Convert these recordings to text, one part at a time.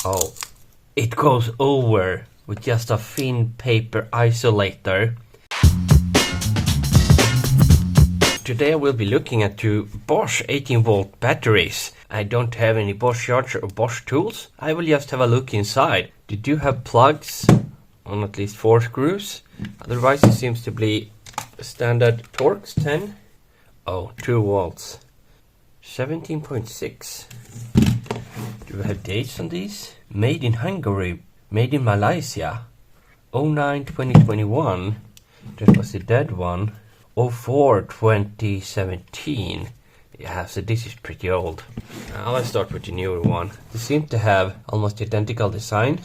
Oh, it goes over with just a thin paper isolator. Today I will be looking at two Bosch 18-volt batteries. I don't have any Bosch charger or Bosch tools. I will just have a look inside. They do have plugs on at least 4 screws. Otherwise it seems to be standard Torx 10. Oh, 2 volts. 17.6. Do we have dates on these? Made in Hungary. Made in Malaysia. 09-2021. That was the dead one. 04-2017. Yeah, so this is pretty old. Now let's start with the newer one. They seem to have almost identical design.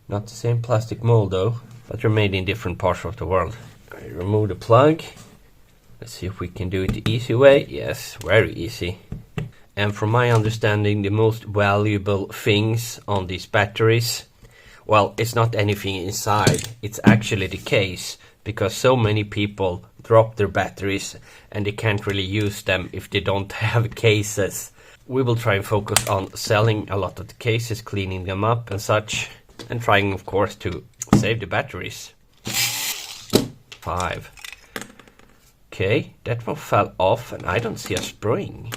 Not the same plastic mold though, but they're made in different parts of the world. I remove the plug. Let's see if we can do it the easy way. Yes, very easy. And from my understanding, the most valuable things on these batteries, well, it's not anything inside. It's actually the case, because so many people drop their batteries and they can't really use them if they don't have cases. We will try and focus on selling a lot of the cases, cleaning them up and such, and trying of course to save the batteries. 5. Okay, that one fell off and I don't see a spring.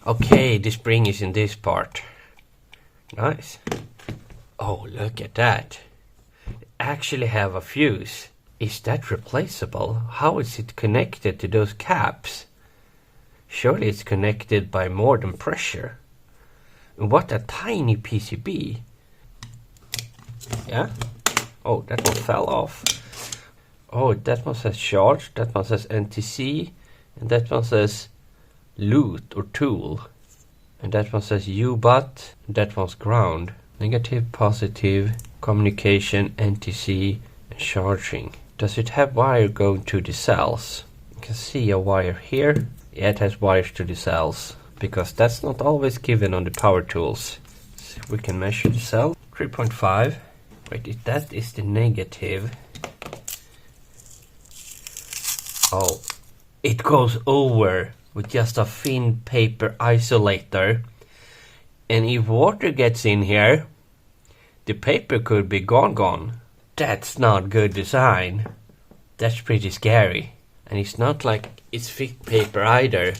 Okay, the spring is in this part. Nice. Oh, look at that. They actually have a fuse. Is that replaceable? How is it connected to those caps? Surely it's connected by more than pressure. And what a tiny PCB. Yeah? Oh, that one fell off. Oh, that one says charge, that one says NTC, and that one says loot or tool. And that one says U-Butt, and that one's ground. Negative, positive, communication, NTC, and charging. Does it have wire going to the cells? You can see a wire here. Yeah, it has wires to the cells, because that's not always given on the power tools. So we can measure the cell. 3.5. Wait, that is the negative. Oh, it goes over with just a thin paper isolator. And if water gets in here, the paper could be gone. That's not good design. That's pretty scary. And it's not like it's thick paper either.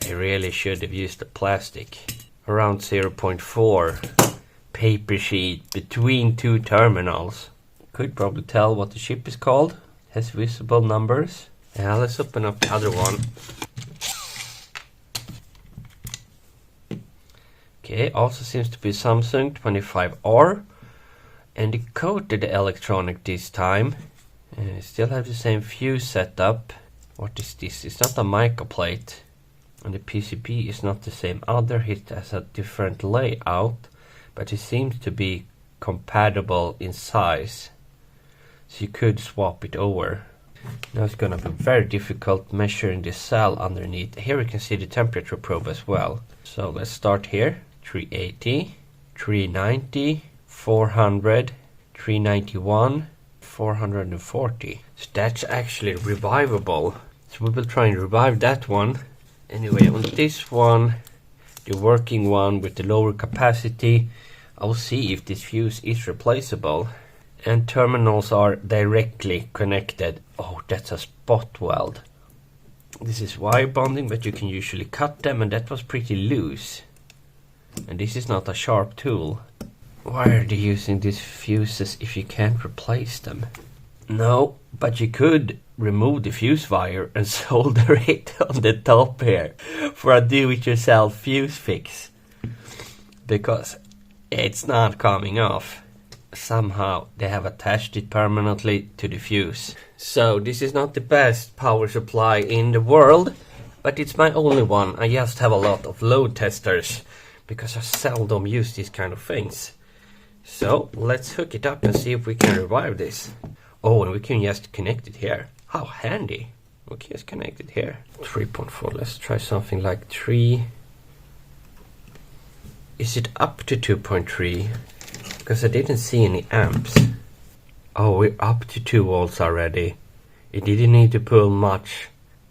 I really should have used the plastic. Around 0.4 paper sheet between 2 terminals. Could probably tell what the chip is called. It has visible numbers. Now let's open up the other one. Okay, also seems to be Samsung 25R. And they coated the electronic this time. Still have the same fuse setup. What is this? It's not a microplate. And the PCB is not the same either. It has a different layout. But it seems to be compatible in size. So you could swap it over. Now it's gonna be very difficult measuring the cell underneath. Here we can see the temperature probe as well. So let's start here. 380, 390, 400, 391, 440. So that's actually revivable. So we will try and revive that one. Anyway, on this one, the working one with the lower capacity, I'll see if this fuse is replaceable. And terminals are directly connected. Oh, that's a spot weld. This is wire bonding, but you can usually cut them, and that was pretty loose. And this is not a sharp tool. Why are they using these fuses if you can't replace them? No, but you could remove the fuse wire and solder it on the top here for a do-it-yourself fuse fix. Because it's not coming off. Somehow they have attached it permanently to the fuse. So this is not the best power supply in the world, but it's my only one. I just have a lot of load testers because I seldom use these kind of things. So let's hook it up and see if we can revive this. Oh, and we can just connect it here. How handy. We can just connect it here. 3.4. Let's try something like 3. Is it up to 2.3? Because I didn't see any amps. Oh, we're up to 2 volts already. It didn't need to pull much.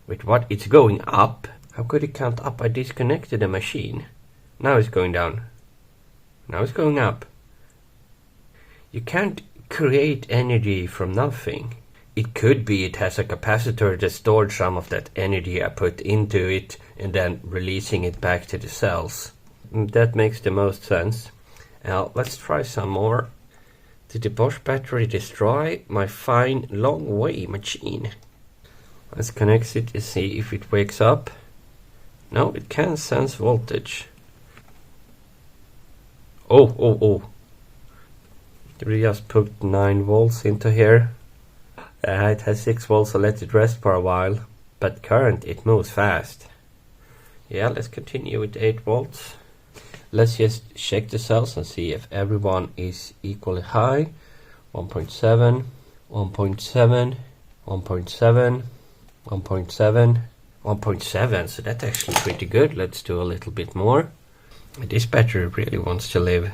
Wait, what? It's going up? How could it count up? I disconnected the machine. Now it's going down. Now it's going up. You can't create energy from nothing. It could be it has a capacitor that stored some of that energy I put into it and then releasing it back to the cells. That makes the most sense. Now let's try some more. Did the Bosch battery destroy my fine long way machine? Let's connect it and see if it wakes up. No, it can sense voltage. Oh. We just put 9 volts into here. It has 6 volts, so let it rest for a while. But current, it moves fast. Yeah, let's continue with 8 volts. Let's just check the cells and see if everyone is equally high. 1.7, 1.7, 1.7, 1.7, 1.7. So that's actually pretty good. Let's do a little bit more. This battery really wants to live.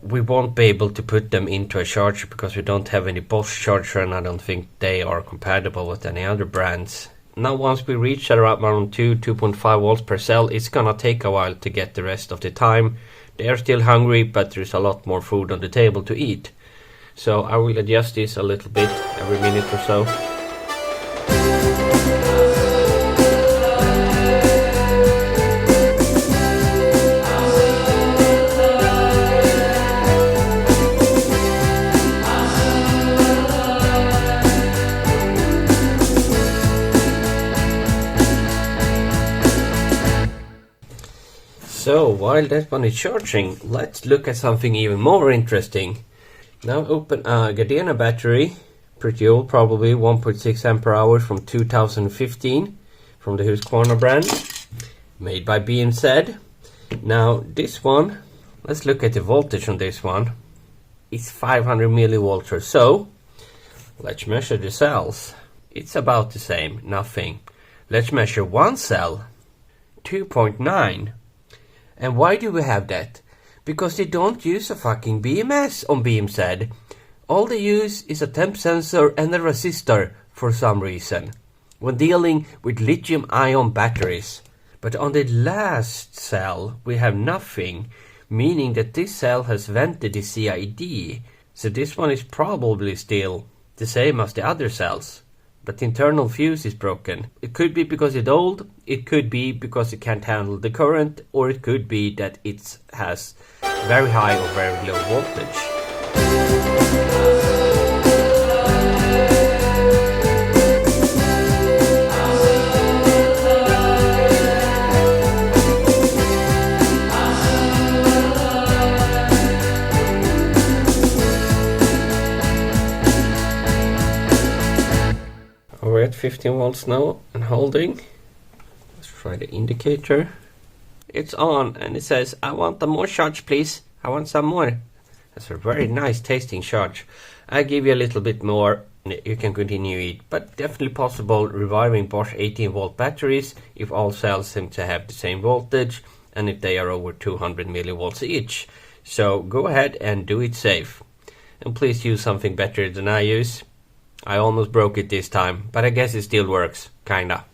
We won't be able to put them into a charger because we don't have any Bosch charger, and I don't think they are compatible with any other brands. Now once we reach around 2.5 volts per cell, it's gonna take a while to get the rest of the time. They are still hungry, but there's a lot more food on the table to eat. So I will adjust this a little bit every minute or so. So while that one is charging, let's look at something even more interesting. Now open a Gardena battery, pretty old probably, 1.6 ampere hours from 2015, from the Husqvarna brand, made by BMZ. Now this one, let's look at the voltage on this one. It's 500 millivolts or so. Let's measure the cells. It's about the same, nothing. Let's measure one cell, 2.9. And why do we have that? Because they don't use a fucking BMS on BMZ. All they use is a temp sensor and a resistor for some reason when dealing with lithium-ion batteries. But on the last cell we have nothing, meaning that this cell has vented the CID. So this one is probably still the same as the other cells. But the internal fuse is broken. It could be because it's old, it could be because it can't handle the current, or it could be that it has very high or very low voltage. We're at 15 volts now and holding. Let's try the indicator. It's on and it says, I want some more charge please. I want some more. That's a very nice tasting charge. I give you a little bit more. You can continue it, but definitely possible reviving Bosch 18 volt batteries if all cells seem to have the same voltage and if they are over 200 millivolts each. So go ahead and do it safe. And please use something better than I use. I almost broke it this time, but I guess it still works, kinda.